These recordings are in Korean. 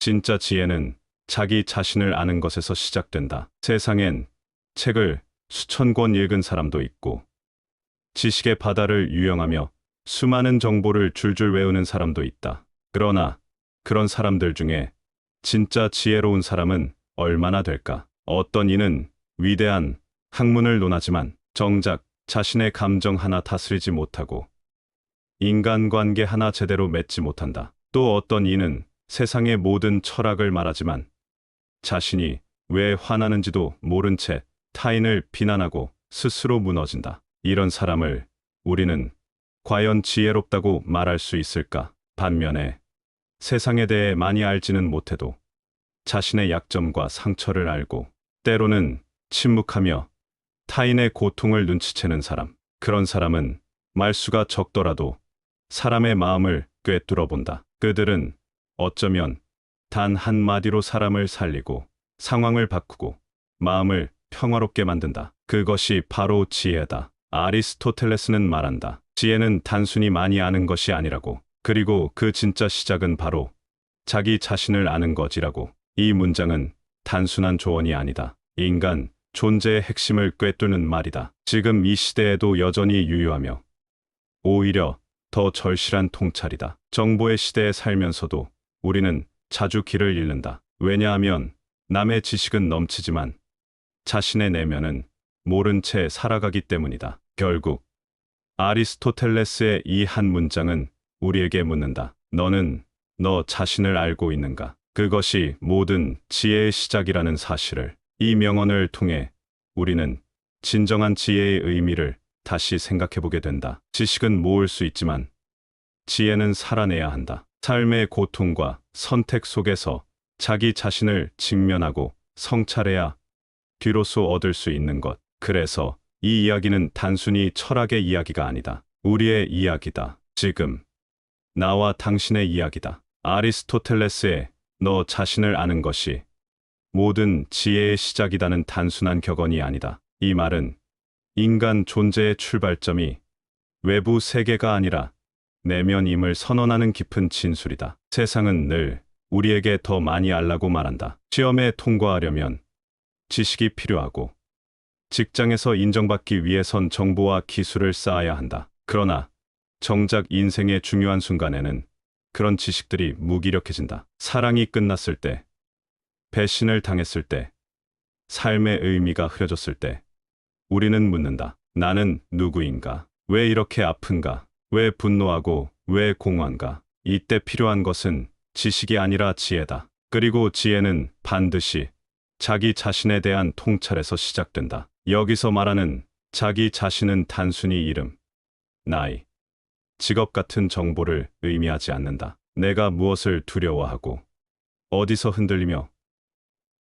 진짜 지혜는 자기 자신을 아는 것에서 시작된다. 세상엔 책을 수천 권 읽은 사람도 있고, 지식의 바다를 유영하며 수많은 정보를 줄줄 외우는 사람도 있다. 그러나 그런 사람들 중에 진짜 지혜로운 사람은 얼마나 될까? 어떤 이는 위대한 학문을 논하지만 정작 자신의 감정 하나 다스리지 못하고 인간관계 하나 제대로 맺지 못한다. 또 어떤 이는 세상의 모든 철학을 말하지만 자신이 왜 화나는지도 모른 채 타인을 비난하고 스스로 무너진다. 이런 사람을 우리는 과연 지혜롭다고 말할 수 있을까? 반면에 세상에 대해 많이 알지는 못해도 자신의 약점과 상처를 알고 때로는 침묵하며 타인의 고통을 눈치채는 사람, 그런 사람은 말수가 적더라도 사람의 마음을 꿰뚫어 본다. 그들은 어쩌면 단 한마디로 사람을 살리고 상황을 바꾸고 마음을 평화롭게 만든다. 그것이 바로 지혜다. 아리스토텔레스는 말한다. 지혜는 단순히 많이 아는 것이 아니라고. 그리고 그 진짜 시작은 바로 자기 자신을 아는 것이라고. 이 문장은 단순한 조언이 아니다. 인간 존재의 핵심을 꿰뚫는 말이다. 지금 이 시대에도 여전히 유효하며 오히려 더 절실한 통찰이다. 정보의 시대에 살면서도 우리는 자주 길을 잃는다. 왜냐하면 남의 지식은 넘치지만 자신의 내면은 모른 채 살아가기 때문이다. 결국 아리스토텔레스의 이 한 문장은 우리에게 묻는다. 너는 너 자신을 알고 있는가? 그것이 모든 지혜의 시작이라는 사실을. 이 명언을 통해 우리는 진정한 지혜의 의미를 다시 생각해보게 된다. 지식은 모을 수 있지만 지혜는 살아내야 한다. 삶의 고통과 선택 속에서 자기 자신을 직면하고 성찰해야 비로소 얻을 수 있는 것. 그래서 이 이야기는 단순히 철학의 이야기가 아니다. 우리의 이야기다. 지금 나와 당신의 이야기다. 아리스토텔레스의 너 자신을 아는 것이 모든 지혜의 시작이다는 단순한 격언이 아니다. 이 말은 인간 존재의 출발점이 외부 세계가 아니라 내면임을 선언하는 깊은 진술이다. 세상은 늘 우리에게 더 많이 알라고 말한다. 시험에 통과하려면 지식이 필요하고 직장에서 인정받기 위해선 정보와 기술을 쌓아야 한다. 그러나 정작 인생의 중요한 순간에는 그런 지식들이 무기력해진다. 사랑이 끝났을 때, 배신을 당했을 때, 삶의 의미가 흐려졌을 때 우리는 묻는다. 나는 누구인가? 왜 이렇게 아픈가? 왜 분노하고 왜 공허한가? 이때 필요한 것은 지식이 아니라 지혜다. 그리고 지혜는 반드시 자기 자신에 대한 통찰에서 시작된다. 여기서 말하는 자기 자신은 단순히 이름, 나이, 직업 같은 정보를 의미하지 않는다. 내가 무엇을 두려워하고 어디서 흔들리며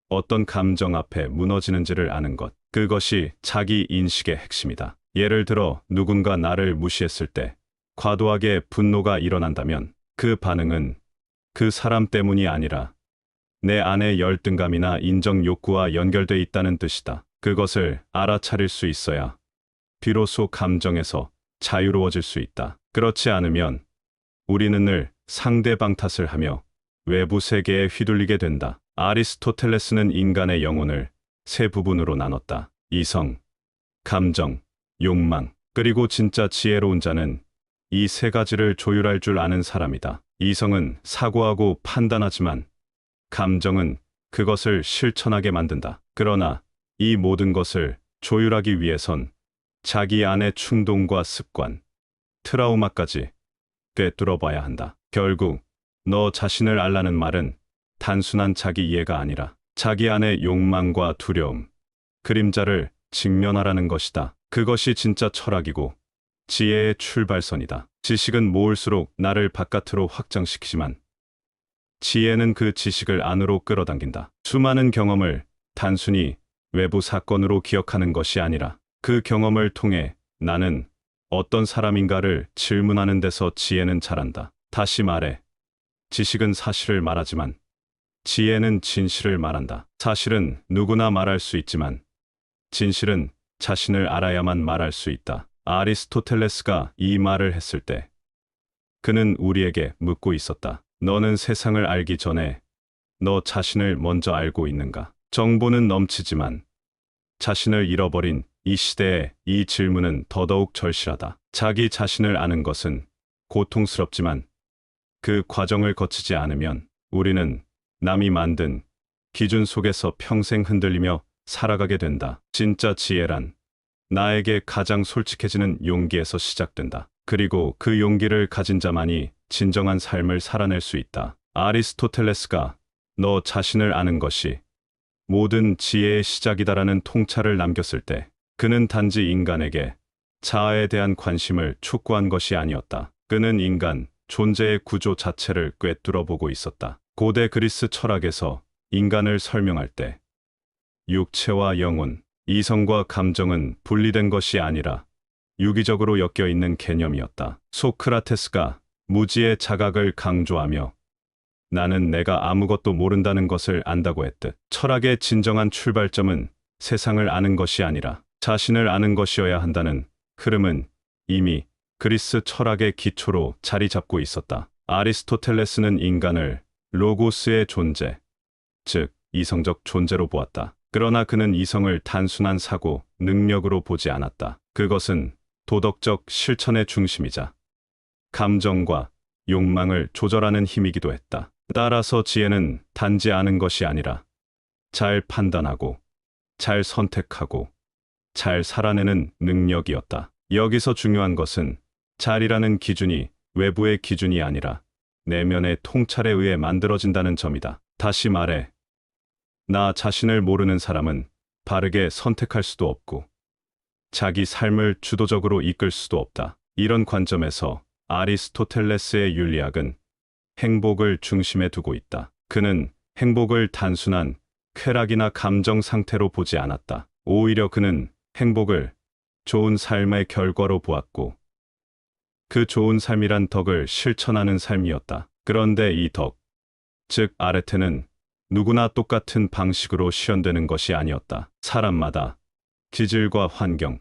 어떤 감정 앞에 무너지는지를 아는 것. 그것이 자기 인식의 핵심이다. 예를 들어 누군가 나를 무시했을 때 과도하게 분노가 일어난다면 그 반응은 그 사람 때문이 아니라 내 안의 열등감이나 인정 욕구와 연결돼 있다는 뜻이다. 그것을 알아차릴 수 있어야 비로소 감정에서 자유로워질 수 있다. 그렇지 않으면 우리는 늘 상대방 탓을 하며 외부 세계에 휘둘리게 된다. 아리스토텔레스는 인간의 영혼을 세 부분으로 나눴다. 이성, 감정, 욕망. 그리고 진짜 지혜로운 자는 이 세 가지를 조율할 줄 아는 사람이다. 이성은 사고하고 판단하지만 감정은 그것을 실천하게 만든다. 그러나 이 모든 것을 조율하기 위해선 자기 안의 충동과 습관, 트라우마까지 꿰뚫어 봐야 한다. 결국 너 자신을 알라는 말은 단순한 자기 이해가 아니라 자기 안의 욕망과 두려움, 그림자를 직면하라는 것이다. 그것이 진짜 철학이고 지혜의 출발선이다. 지식은 모을수록 나를 바깥으로 확장시키지만 지혜는 그 지식을 안으로 끌어당긴다. 수많은 경험을 단순히 외부 사건으로 기억하는 것이 아니라 그 경험을 통해 나는 어떤 사람인가를 질문하는 데서 지혜는 자란다. 다시 말해, 지식은 사실을 말하지만 지혜는 진실을 말한다. 사실은 누구나 말할 수 있지만 진실은 자신을 알아야만 말할 수 있다. 아리스토텔레스가 이 말을 했을 때 그는 우리에게 묻고 있었다. 너는 세상을 알기 전에 너 자신을 먼저 알고 있는가? 정보는 넘치지만 자신을 잃어버린 이 시대에 이 질문은 더더욱 절실하다. 자기 자신을 아는 것은 고통스럽지만 그 과정을 거치지 않으면 우리는 남이 만든 기준 속에서 평생 흔들리며 살아가게 된다. 진짜 지혜란 나에게 가장 솔직해지는 용기에서 시작된다. 그리고 그 용기를 가진 자만이 진정한 삶을 살아낼 수 있다. 아리스토텔레스가 너 자신을 아는 것이 모든 지혜의 시작이다라는 통찰을 남겼을 때 그는 단지 인간에게 자아에 대한 관심을 촉구한 것이 아니었다. 그는 인간 존재의 구조 자체를 꿰뚫어 보고 있었다. 고대 그리스 철학에서 인간을 설명할 때 육체와 영혼, 이성과 감정은 분리된 것이 아니라 유기적으로 엮여 있는 개념이었다. 소크라테스가 무지의 자각을 강조하며 나는 내가 아무것도 모른다는 것을 안다고 했듯 철학의 진정한 출발점은 세상을 아는 것이 아니라 자신을 아는 것이어야 한다는 흐름은 이미 그리스 철학의 기초로 자리 잡고 있었다. 아리스토텔레스는 인간을 로고스의 존재, 즉 이성적 존재로 보았다. 그러나 그는 이성을 단순한 사고, 능력으로 보지 않았다. 그것은 도덕적 실천의 중심이자 감정과 욕망을 조절하는 힘이기도 했다. 따라서 지혜는 단지 아는 것이 아니라 잘 판단하고, 잘 선택하고, 잘 살아내는 능력이었다. 여기서 중요한 것은 잘이라는 기준이 외부의 기준이 아니라 내면의 통찰에 의해 만들어진다는 점이다. 다시 말해, 나 자신을 모르는 사람은 바르게 선택할 수도 없고 자기 삶을 주도적으로 이끌 수도 없다. 이런 관점에서 아리스토텔레스의 윤리학은 행복을 중심에 두고 있다. 그는 행복을 단순한 쾌락이나 감정 상태로 보지 않았다. 오히려 그는 행복을 좋은 삶의 결과로 보았고 그 좋은 삶이란 덕을 실천하는 삶이었다. 그런데 이 덕, 즉 아레테는 누구나 똑같은 방식으로 실현되는 것이 아니었다. 사람마다 기질과 환경,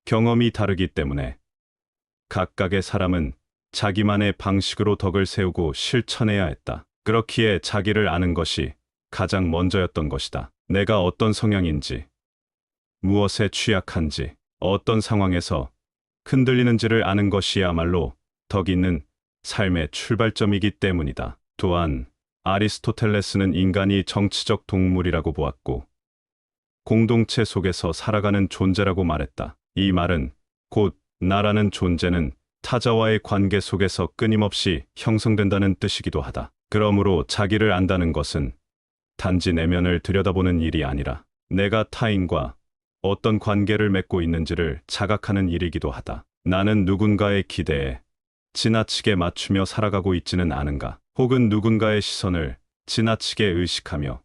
경험이 다르기 때문에 각각의 사람은 자기만의 방식으로 덕을 세우고 실천해야 했다. 그렇기에 자기를 아는 것이 가장 먼저였던 것이다. 내가 어떤 성향인지, 무엇에 취약한지, 어떤 상황에서 흔들리는지를 아는 것이야말로 덕 있는 삶의 출발점이기 때문이다. 또한 아리스토텔레스는 인간이 정치적 동물이라고 보았고 공동체 속에서 살아가는 존재라고 말했다. 이 말은 곧 나라는 존재는 타자와의 관계 속에서 끊임없이 형성된다는 뜻이기도 하다. 그러므로 자기를 안다는 것은 단지 내면을 들여다보는 일이 아니라 내가 타인과 어떤 관계를 맺고 있는지를 자각하는 일이기도 하다. 나는 누군가의 기대에 지나치게 맞추며 살아가고 있지는 않은가? 혹은 누군가의 시선을 지나치게 의식하며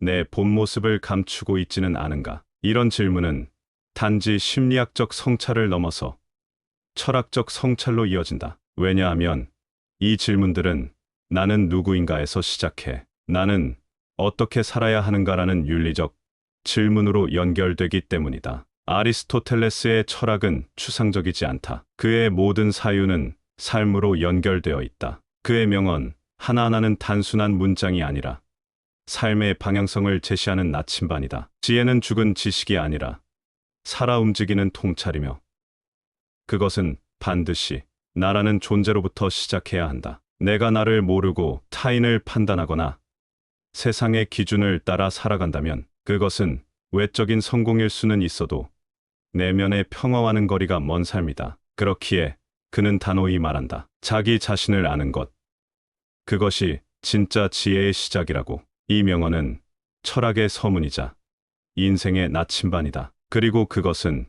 내 본 모습을 감추고 있지는 않은가? 이런 질문은 단지 심리학적 성찰을 넘어서 철학적 성찰로 이어진다. 왜냐하면 이 질문들은 나는 누구인가에서 시작해 나는 어떻게 살아야 하는가라는 윤리적 질문으로 연결되기 때문이다. 아리스토텔레스의 철학은 추상적이지 않다. 그의 모든 사유는 삶으로 연결되어 있다. 그의 명언 하나하나는 단순한 문장이 아니라 삶의 방향성을 제시하는 나침반이다. 지혜는 죽은 지식이 아니라 살아 움직이는 통찰이며 그것은 반드시 나라는 존재로부터 시작해야 한다. 내가 나를 모르고 타인을 판단하거나 세상의 기준을 따라 살아간다면 그것은 외적인 성공일 수는 있어도 내면의 평화와는 거리가 먼 삶이다. 그렇기에 그는 단호히 말한다. 자기 자신을 아는 것. 그것이 진짜 지혜의 시작이라고. 이 명언은 철학의 서문이자 인생의 나침반이다. 그리고 그것은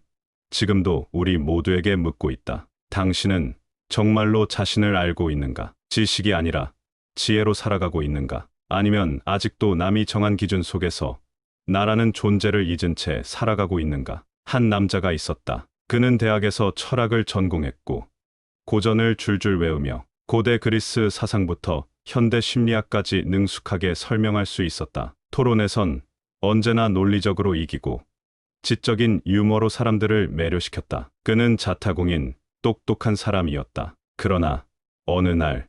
지금도 우리 모두에게 묻고 있다. 당신은 정말로 자신을 알고 있는가? 지식이 아니라 지혜로 살아가고 있는가? 아니면 아직도 남이 정한 기준 속에서 나라는 존재를 잊은 채 살아가고 있는가? 한 남자가 있었다. 그는 대학에서 철학을 전공했고 고전을 줄줄 외우며 고대 그리스 사상부터 현대 심리학까지 능숙하게 설명할 수 있었다. 토론에선 언제나 논리적으로 이기고 지적인 유머로 사람들을 매료시켰다. 그는 자타공인 똑똑한 사람이었다. 그러나 어느 날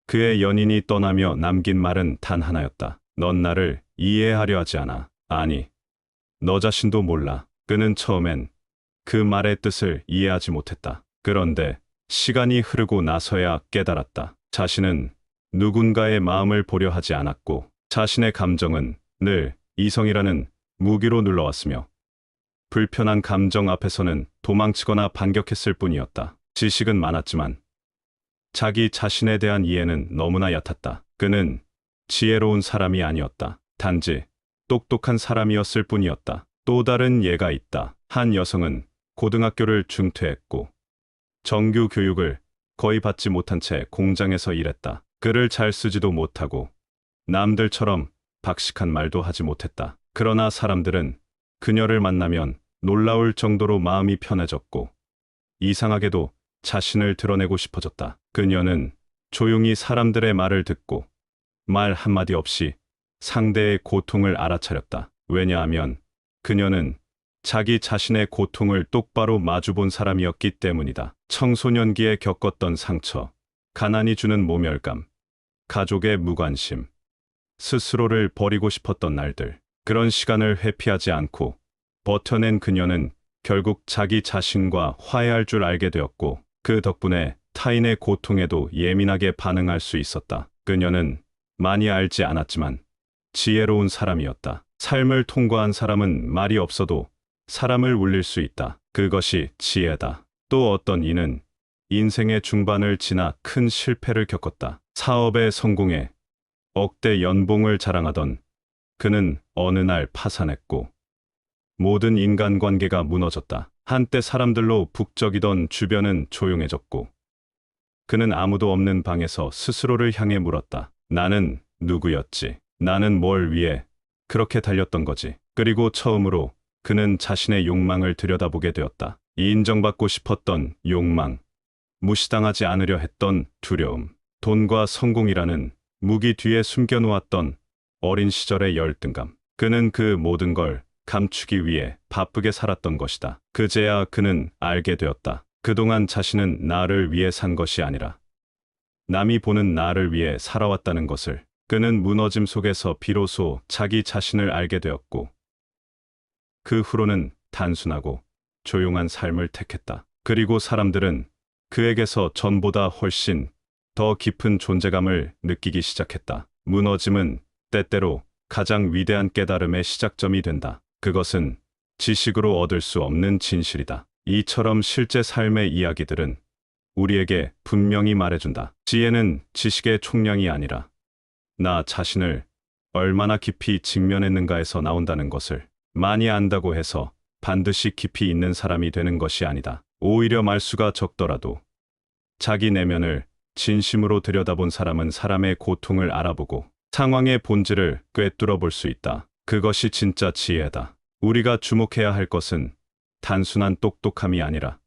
그의 연인이 떠나며 남긴 말은 단 하나였다. 넌 나를 이해하려 하지 않아. 아니, 너 자신도 몰라. 그는 처음엔 그 말의 뜻을 이해하지 못했다. 그런데 시간이 흐르고 나서야 깨달았다. 자신은 누군가의 마음을 보려 하지 않았고 자신의 감정은 늘 이성이라는 무기로 눌러왔으며 불편한 감정 앞에서는 도망치거나 반격했을 뿐이었다. 지식은 많았지만 자기 자신에 대한 이해는 너무나 얕았다. 그는 지혜로운 사람이 아니었다. 단지 똑똑한 사람이었을 뿐이었다. 또 다른 예가 있다. 한 여성은 고등학교를 중퇴했고 정규 교육을 거의 받지 못한 채 공장에서 일했다. 글을 잘 쓰지도 못하고 남들처럼 박식한 말도 하지 못했다. 그러나 사람들은 그녀를 만나면 놀라울 정도로 마음이 편해졌고 이상하게도 자신을 드러내고 싶어졌다. 그녀는 조용히 사람들의 말을 듣고 말 한마디 없이 상대의 고통을 알아차렸다. 왜냐하면 그녀는 자기 자신의 고통을 똑바로 마주본 사람이었기 때문이다. 청소년기에 겪었던 상처, 가난이 주는 모멸감, 가족의 무관심, 스스로를 버리고 싶었던 날들. 그런 시간을 회피하지 않고 버텨낸 그녀는 결국 자기 자신과 화해할 줄 알게 되었고 그 덕분에 타인의 고통에도 예민하게 반응할 수 있었다. 그녀는 많이 알지 않았지만 지혜로운 사람이었다. 삶을 통과한 사람은 말이 없어도 사람을 울릴 수 있다. 그것이 지혜다. 또 어떤 이는 인생의 중반을 지나 큰 실패를 겪었다. 사업에 성공해 억대 연봉을 자랑하던 그는 어느 날 파산했고 모든 인간관계가 무너졌다. 한때 사람들로 북적이던 주변은 조용해졌고 그는 아무도 없는 방에서 스스로를 향해 물었다. 나는 누구였지? 나는 뭘 위해 그렇게 달렸던 거지? 그리고 처음으로 그는 자신의 욕망을 들여다보게 되었다. 인정받고 싶었던 욕망, 무시당하지 않으려 했던 두려움, 돈과 성공이라는 무기 뒤에 숨겨놓았던 어린 시절의 열등감. 그는 그 모든 걸 감추기 위해 바쁘게 살았던 것이다. 그제야 그는 알게 되었다. 그동안 자신은 나를 위해 산 것이 아니라 남이 보는 나를 위해 살아왔다는 것을. 그는 무너짐 속에서 비로소 자기 자신을 알게 되었고 그 후로는 단순하고 조용한 삶을 택했다. 그리고 사람들은 그에게서 전보다 훨씬 더 깊은 존재감을 느끼기 시작했다. 무너짐은 때때로 가장 위대한 깨달음의 시작점이 된다. 그것은 지식으로 얻을 수 없는 진실이다. 이처럼 실제 삶의 이야기들은 우리에게 분명히 말해준다. 지혜는 지식의 총량이 아니라 나 자신을 얼마나 깊이 직면했는가에서 나온다는 것을. 많이 안다고 해서 반드시 깊이 있는 사람이 되는 것이 아니다. 오히려 말수가 적더라도 자기 내면을 진심으로 들여다본 사람은 사람의 고통을 알아보고 상황의 본질을 꿰뚫어 볼 수 있다. 그것이 진짜 지혜다. 우리가 주목해야 할 것은 단순한 똑똑함이 아니라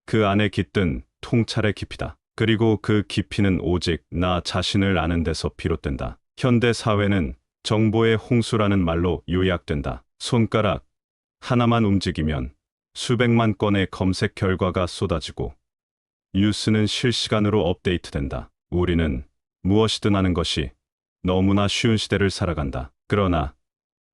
그 안에 깃든 통찰의 깊이다. 그리고 그 깊이는 오직 나 자신을 아는 데서 비롯된다. 현대 사회는 정보의 홍수라는 말로 요약된다. 손가락 하나만 움직이면 수백만 건의 검색 결과가 쏟아지고 뉴스는 실시간으로 업데이트된다. 우리는 무엇이든 하는 것이 너무나 쉬운 시대를 살아간다. 그러나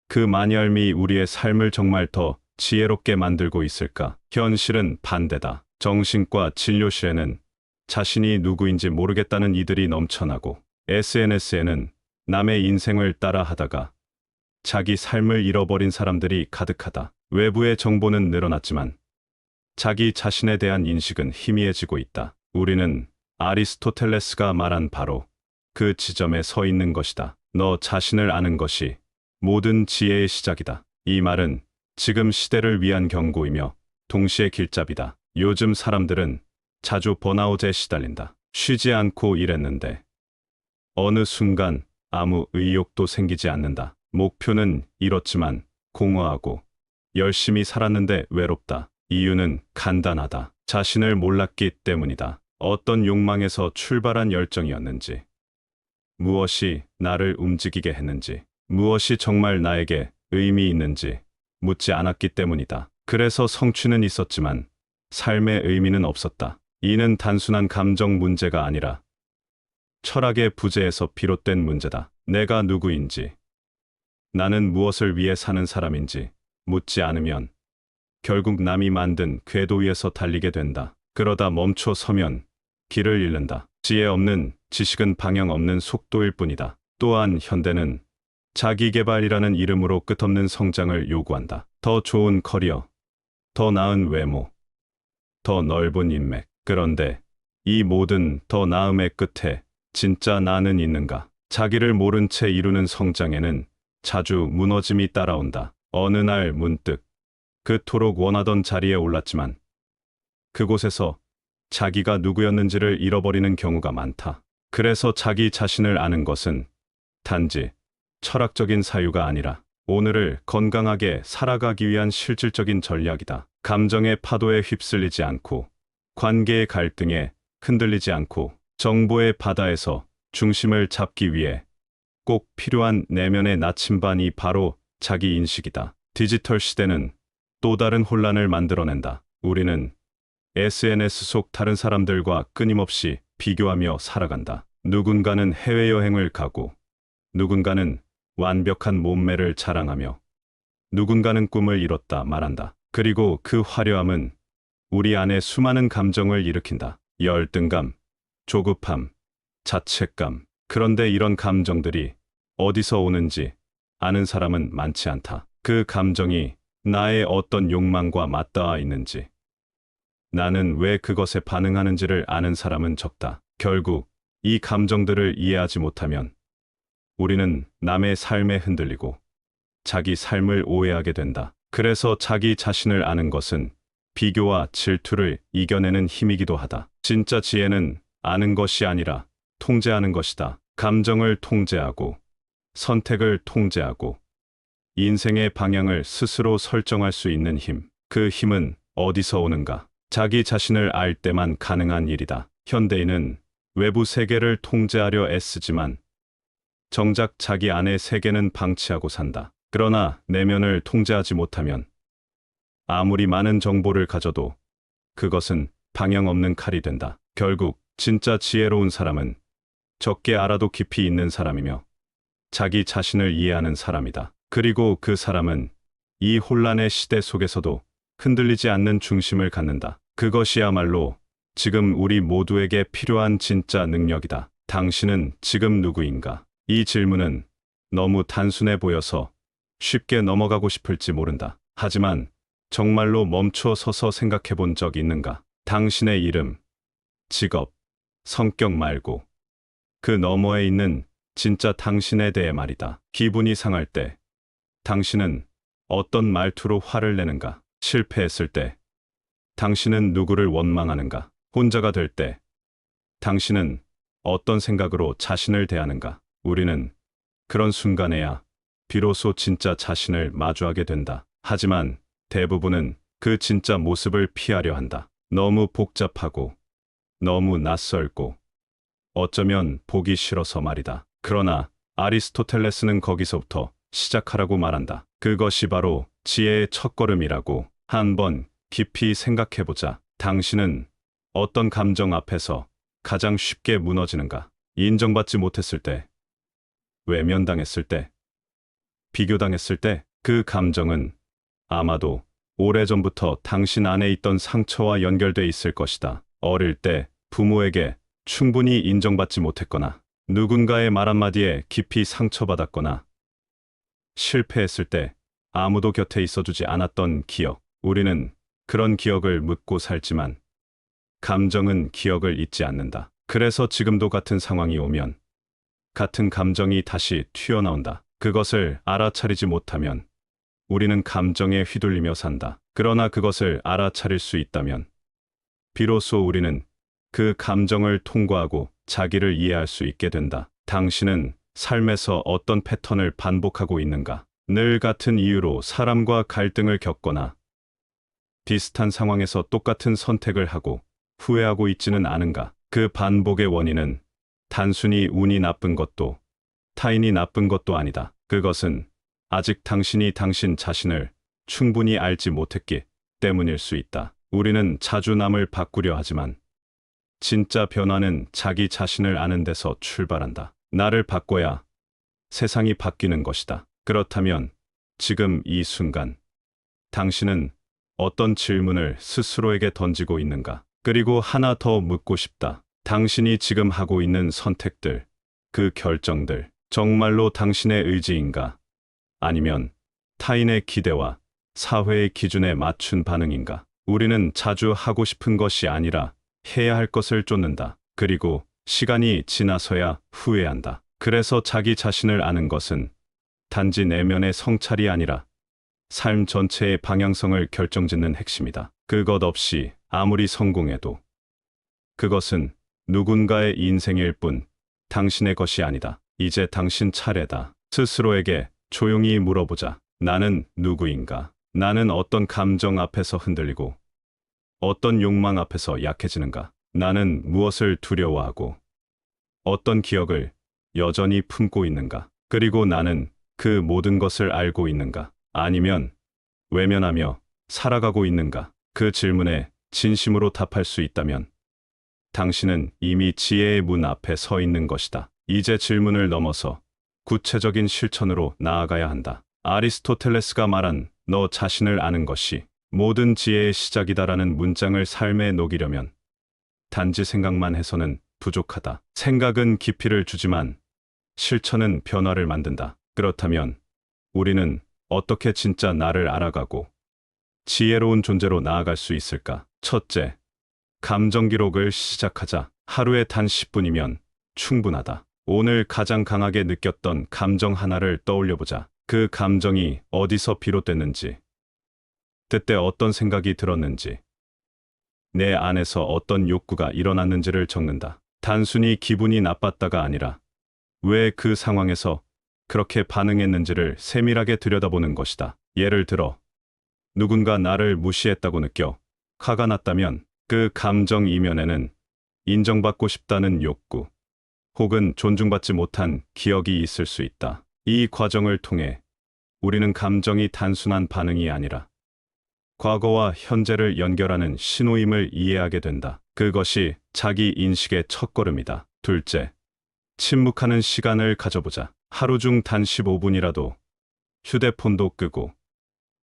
그 만열미 우리의 삶을 정말 더 지혜롭게 만들고 있을까? 현실은 반대다. 정신과 진료실에는 자신이 누구인지 모르겠다는 이들이 넘쳐나고 SNS에는 남의 인생을 따라 하다가 자기 삶을 잃어버린 사람들이 가득하다. 외부의 정보는 늘어났지만 자기 자신에 대한 인식은 희미해지고 있다. 우리는 아리스토텔레스가 말한 바로 그 지점에 서 있는 것이다. 너 자신을 아는 것이 모든 지혜의 시작이다. 이 말은 지금 시대를 위한 경고이며 동시에 길잡이다. 요즘 사람들은 자주 번아웃에 시달린다. 쉬지 않고 일했는데 어느 순간 아무 의욕도 생기지 않는다. 목표는 이뤘지만 공허하고 열심히 살았는데 외롭다. 이유는 간단하다. 자신을 몰랐기 때문이다. 어떤 욕망에서 출발한 열정이었는지, 무엇이 나를 움직이게 했는지, 무엇이 정말 나에게 의미 있는지 묻지 않았기 때문이다. 그래서 성취는 있었지만 삶의 의미는 없었다. 이는 단순한 감정 문제가 아니라 철학의 부재에서 비롯된 문제다. 내가 누구인지, 나는 무엇을 위해 사는 사람인지 묻지 않으면 결국 남이 만든 궤도 위에서 달리게 된다. 그러다 멈춰 서면 길을 잃는다. 지혜 없는 지식은 방향 없는 속도일 뿐이다. 또한 현대는 자기개발이라는 이름으로 끝없는 성장을 요구한다. 더 좋은 커리어, 더 나은 외모, 더 넓은 인맥. 그런데 이 모든 더 나음의 끝에 진짜 나는 있는가? 자기를 모른 채 이루는 성장에는 자주 무너짐이 따라온다. 어느 날 문득 그토록 원하던 자리에 올랐지만 그곳에서 자기가 누구였는지를 잃어버리는 경우가 많다. 그래서 자기 자신을 아는 것은 단지 철학적인 사유가 아니라 오늘을 건강하게 살아가기 위한 실질적인 전략이다. 감정의 파도에 휩쓸리지 않고, 관계의 갈등에 흔들리지 않고, 정보의 바다에서 중심을 잡기 위해 꼭 필요한 내면의 나침반이 바로 자기 인식이다. 디지털 시대는 또 다른 혼란을 만들어낸다. 우리는 SNS 속 다른 사람들과 끊임없이 비교하며 살아간다. 누군가는 해외여행을 가고, 누군가는 완벽한 몸매를 자랑하며, 누군가는 꿈을 이뤘다 말한다. 그리고 그 화려함은 우리 안에 수많은 감정을 일으킨다. 열등감, 조급함, 자책감. 그런데 이런 감정들이 어디서 오는지 아는 사람은 많지 않다. 그 감정이 나의 어떤 욕망과 맞닿아 있는지, 나는 왜 그것에 반응하는지를 아는 사람은 적다. 결국 이 감정들을 이해하지 못하면 우리는 남의 삶에 흔들리고 자기 삶을 오해하게 된다. 그래서 자기 자신을 아는 것은 비교와 질투를 이겨내는 힘이기도 하다. 진짜 지혜는 아는 것이 아니라 통제하는 것이다. 감정을 통제하고, 선택을 통제하고, 인생의 방향을 스스로 설정할 수 있는 힘. 그 힘은 어디서 오는가? 자기 자신을 알 때만 가능한 일이다. 현대인은 외부 세계를 통제하려 애쓰지만 정작 자기 안의 세계는 방치하고 산다. 그러나 내면을 통제하지 못하면 아무리 많은 정보를 가져도 그것은 방향 없는 칼이 된다. 결국 진짜 지혜로운 사람은 적게 알아도 깊이 있는 사람이며 자기 자신을 이해하는 사람이다. 그리고 그 사람은 이 혼란의 시대 속에서도 흔들리지 않는 중심을 갖는다. 그것이야말로 지금 우리 모두에게 필요한 진짜 능력이다. 당신은 지금 누구인가? 이 질문은 너무 단순해 보여서 쉽게 넘어가고 싶을지 모른다. 하지만 정말로 멈춰 서서 생각해 본 적 있는가? 당신의 이름, 직업, 성격 말고 그 너머에 있는 진짜 당신에 대해 말이다. 기분이 상할 때 당신은 어떤 말투로 화를 내는가? 실패했을 때 당신은 누구를 원망하는가? 혼자가 될 때 당신은 어떤 생각으로 자신을 대하는가? 우리는 그런 순간에야 비로소 진짜 자신을 마주하게 된다. 하지만 대부분은 그 진짜 모습을 피하려 한다. 너무 복잡하고, 너무 낯설고, 어쩌면 보기 싫어서 말이다. 그러나 아리스토텔레스는 거기서부터 시작하라고 말한다. 그것이 바로 지혜의 첫걸음이라고. 한번 깊이 생각해보자. 당신은 어떤 감정 앞에서 가장 쉽게 무너지는가? 인정받지 못했을 때, 외면당했을 때, 비교당했을 때. 그 감정은 아마도 오래전부터 당신 안에 있던 상처와 연결돼 있을 것이다. 어릴 때 부모에게 충분히 인정받지 못했거나, 누군가의 말 한마디에 깊이 상처받았거나, 실패했을 때 아무도 곁에 있어주지 않았던 기억. 우리는 그런 기억을 묻고 살지만 감정은 기억을 잊지 않는다. 그래서 지금도 같은 상황이 오면 같은 감정이 다시 튀어나온다. 그것을 알아차리지 못하면 우리는 감정에 휘둘리며 산다. 그러나 그것을 알아차릴 수 있다면 비로소 우리는 그 감정을 통과하고 자기를 이해할 수 있게 된다. 당신은 삶에서 어떤 패턴을 반복하고 있는가? 늘 같은 이유로 사람과 갈등을 겪거나 비슷한 상황에서 똑같은 선택을 하고 후회하고 있지는 않은가? 그 반복의 원인은 단순히 운이 나쁜 것도 타인이 나쁜 것도 아니다. 그것은 아직 당신이 당신 자신을 충분히 알지 못했기 때문일 수 있다. 우리는 자주 남을 바꾸려 하지만 진짜 변화는 자기 자신을 아는 데서 출발한다. 나를 바꿔야 세상이 바뀌는 것이다. 그렇다면 지금 이 순간 당신은 어떤 질문을 스스로에게 던지고 있는가? 그리고 하나 더 묻고 싶다. 당신이 지금 하고 있는 선택들, 그 결정들, 정말로 당신의 의지인가? 아니면 타인의 기대와 사회의 기준에 맞춘 반응인가? 우리는 자주 하고 싶은 것이 아니라 해야 할 것을 쫓는다. 그리고 시간이 지나서야 후회한다. 그래서 자기 자신을 아는 것은 단지 내면의 성찰이 아니라 삶 전체의 방향성을 결정짓는 핵심이다. 그것 없이 아무리 성공해도 그것은 누군가의 인생일 뿐 당신의 것이 아니다. 이제 당신 차례다. 스스로에게 조용히 물어보자. 나는 누구인가? 나는 어떤 감정 앞에서 흔들리고 어떤 욕망 앞에서 약해지는가? 나는 무엇을 두려워하고 어떤 기억을 여전히 품고 있는가? 그리고 나는 그 모든 것을 알고 있는가? 아니면 외면하며 살아가고 있는가? 그 질문에 진심으로 답할 수 있다면 당신은 이미 지혜의 문 앞에 서 있는 것이다. 이제 질문을 넘어서 구체적인 실천으로 나아가야 한다. 아리스토텔레스가 말한 너 자신을 아는 것이 모든 지혜의 시작이다라는 문장을 삶에 녹이려면 단지 생각만 해서는 부족하다. 생각은 깊이를 주지만 실천은 변화를 만든다. 그렇다면 우리는 어떻게 진짜 나를 알아가고 지혜로운 존재로 나아갈 수 있을까? 첫째, 감정 기록을 시작하자. 하루에 단 10분이면 충분하다. 오늘 가장 강하게 느꼈던 감정 하나를 떠올려보자. 그 감정이 어디서 비롯됐는지, 그때 어떤 생각이 들었는지, 내 안에서 어떤 욕구가 일어났는지를 적는다. 단순히 기분이 나빴다가 아니라 왜 그 상황에서 그렇게 반응했는지를 세밀하게 들여다보는 것이다. 예를 들어, 누군가 나를 무시했다고 느껴 화가 났다면 그 감정 이면에는 인정받고 싶다는 욕구, 혹은 존중받지 못한 기억이 있을 수 있다. 이 과정을 통해 우리는 감정이 단순한 반응이 아니라 과거와 현재를 연결하는 신호임을 이해하게 된다. 그것이 자기 인식의 첫걸음이다. 둘째, 침묵하는 시간을 가져보자. 하루 중 단 15분이라도 휴대폰도 끄고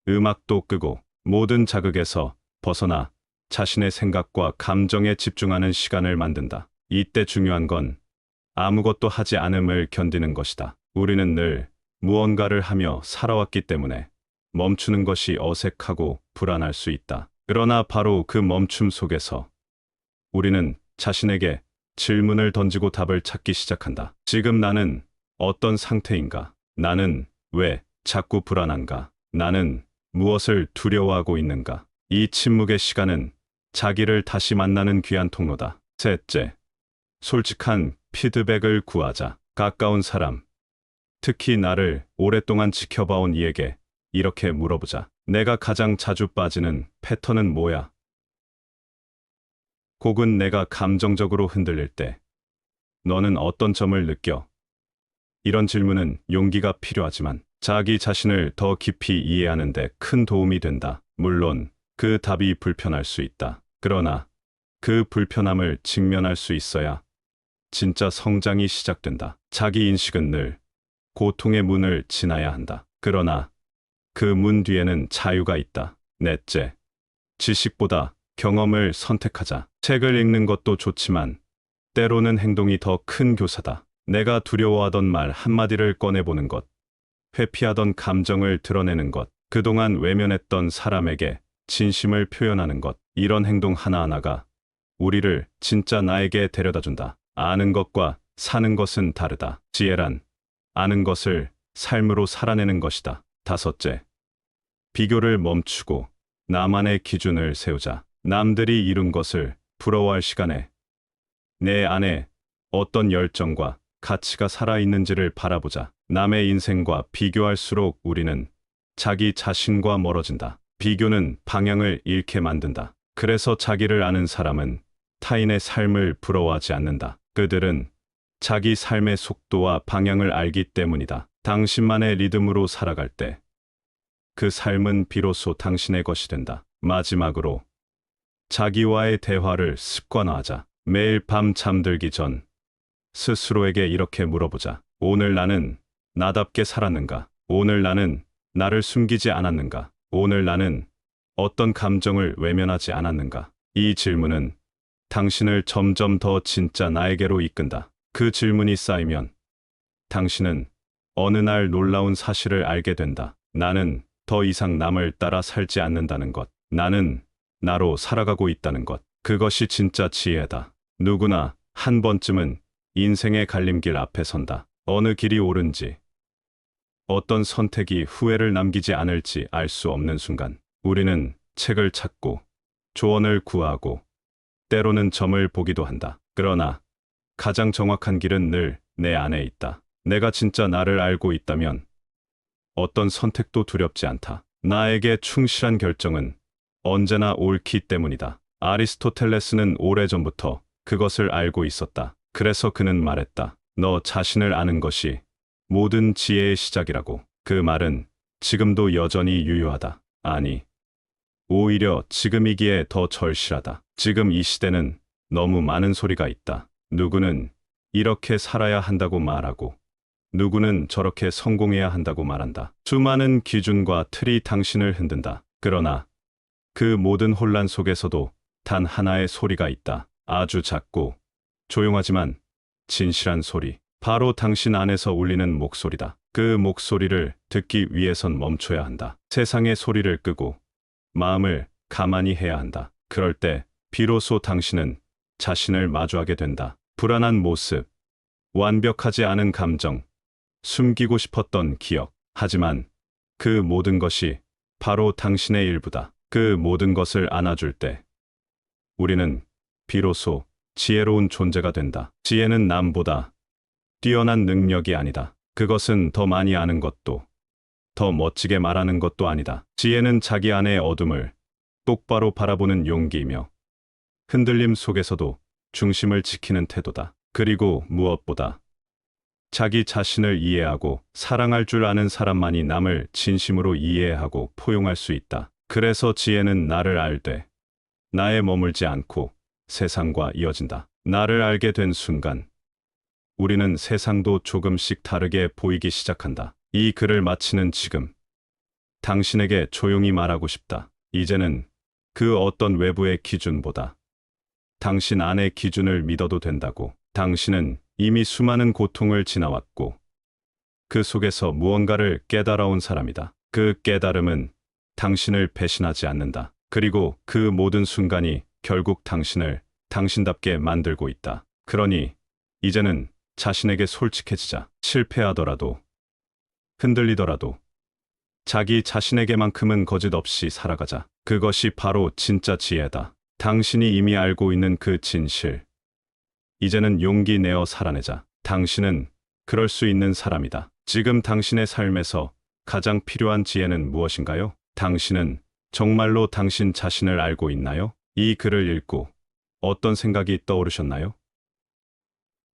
음악도 끄고 모든 자극에서 벗어나 자신의 생각과 감정에 집중하는 시간을 만든다. 이때 중요한 건 아무것도 하지 않음을 견디는 것이다. 우리는 늘 무언가를 하며 살아왔기 때문에 멈추는 것이 어색하고 불안할 수 있다. 그러나 바로 그 멈춤 속에서 우리는 자신에게 질문을 던지고 답을 찾기 시작한다. 지금 나는 어떤 상태인가? 나는 왜 자꾸 불안한가? 나는 무엇을 두려워하고 있는가? 이 침묵의 시간은 자기를 다시 만나는 귀한 통로다. 셋째, 솔직한 피드백을 구하자. 가까운 사람, 특히 나를 오랫동안 지켜봐온 이에게 이렇게 물어보자. 내가 가장 자주 빠지는 패턴은 뭐야? 혹은 내가 감정적으로 흔들릴 때 너는 어떤 점을 느껴? 이런 질문은 용기가 필요하지만 자기 자신을 더 깊이 이해하는 데 큰 도움이 된다. 물론 그 답이 불편할 수 있다. 그러나 그 불편함을 직면할 수 있어야 진짜 성장이 시작된다. 자기 인식은 늘 고통의 문을 지나야 한다. 그러나 그 문 뒤에는 자유가 있다. 넷째, 지식보다 경험을 선택하자. 책을 읽는 것도 좋지만 때로는 행동이 더 큰 교사다. 내가 두려워하던 말 한마디를 꺼내보는 것, 회피하던 감정을 드러내는 것, 그동안 외면했던 사람에게 진심을 표현하는 것, 이런 행동 하나하나가 우리를 진짜 나에게 데려다준다. 아는 것과 사는 것은 다르다. 지혜란 아는 것을 삶으로 살아내는 것이다. 다섯째, 비교를 멈추고 나만의 기준을 세우자. 남들이 이룬 것을 부러워할 시간에 내 안에 어떤 열정과 가치가 살아있는지를 바라보자. 남의 인생과 비교할수록 우리는 자기 자신과 멀어진다. 비교는 방향을 잃게 만든다. 그래서 자기를 아는 사람은 타인의 삶을 부러워하지 않는다. 그들은 자기 삶의 속도와 방향을 알기 때문이다. 당신만의 리듬으로 살아갈 때 그 삶은 비로소 당신의 것이 된다. 마지막으로 자기와의 대화를 습관화하자. 매일 밤 잠들기 전 스스로에게 이렇게 물어보자. 오늘 나는 나답게 살았는가? 오늘 나는 나를 숨기지 않았는가? 오늘 나는 어떤 감정을 외면하지 않았는가? 이 질문은 당신을 점점 더 진짜 나에게로 이끈다. 그 질문이 쌓이면 당신은 어느 날 놀라운 사실을 알게 된다. 나는 더 이상 남을 따라 살지 않는다는 것. 나는 나로 살아가고 있다는 것. 그것이 진짜 지혜다. 누구나 한 번쯤은 인생의 갈림길 앞에 선다. 어느 길이 옳은지, 어떤 선택이 후회를 남기지 않을지 알 수 없는 순간, 우리는 책을 찾고, 조언을 구하고, 때로는 점을 보기도 한다. 그러나 가장 정확한 길은 늘 내 안에 있다. 내가 진짜 나를 알고 있다면 어떤 선택도 두렵지 않다. 나에게 충실한 결정은 언제나 옳기 때문이다. 아리스토텔레스는 오래전부터 그것을 알고 있었다. 그래서 그는 말했다. 너 자신을 아는 것이 모든 지혜의 시작이라고. 그 말은 지금도 여전히 유효하다. 아니, 오히려 지금이기에 더 절실하다. 지금 이 시대는 너무 많은 소리가 있다. 누구는 이렇게 살아야 한다고 말하고, 누구는 저렇게 성공해야 한다고 말한다. 수많은 기준과 틀이 당신을 흔든다. 그러나 그 모든 혼란 속에서도 단 하나의 소리가 있다. 아주 작고 조용하지만 진실한 소리. 바로 당신 안에서 울리는 목소리다. 그 목소리를 듣기 위해선 멈춰야 한다. 세상의 소리를 끄고 마음을 가만히 해야 한다. 그럴 때 비로소 당신은 자신을 마주하게 된다. 불안한 모습, 완벽하지 않은 감정, 숨기고 싶었던 기억. 하지만 그 모든 것이 바로 당신의 일부다. 그 모든 것을 안아줄 때 우리는 비로소 지혜로운 존재가 된다. 지혜는 남보다 뛰어난 능력이 아니다. 그것은 더 많이 아는 것도, 더 멋지게 말하는 것도 아니다. 지혜는 자기 안의 어둠을 똑바로 바라보는 용기이며 흔들림 속에서도 중심을 지키는 태도다. 그리고 무엇보다 자기 자신을 이해하고 사랑할 줄 아는 사람만이 남을 진심으로 이해하고 포용할 수 있다. 그래서 지혜는 나를 알되 나에 머물지 않고 세상과 이어진다. 나를 알게 된 순간 우리는 세상도 조금씩 다르게 보이기 시작한다. 이 글을 마치는 지금 당신에게 조용히 말하고 싶다. 이제는 그 어떤 외부의 기준보다 당신 안의 기준을 믿어도 된다고. 당신은 이미 수많은 고통을 지나왔고 그 속에서 무언가를 깨달아온 사람이다. 그 깨달음은 당신을 배신하지 않는다. 그리고 그 모든 순간이 결국 당신을 당신답게 만들고 있다. 그러니 이제는 자신에게 솔직해지자. 실패하더라도, 흔들리더라도 자기 자신에게만큼은 거짓 없이 살아가자. 그것이 바로 진짜 지혜다. 당신이 이미 알고 있는 그 진실, 이제는 용기 내어 살아내자. 당신은 그럴 수 있는 사람이다. 지금 당신의 삶에서 가장 필요한 지혜는 무엇인가요? 당신은 정말로 당신 자신을 알고 있나요? 이 글을 읽고 어떤 생각이 떠오르셨나요?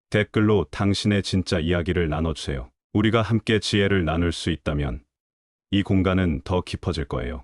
댓글로 당신의 진짜 이야기를 나눠주세요. 우리가 함께 지혜를 나눌 수 있다면 이 공간은 더 깊어질 거예요.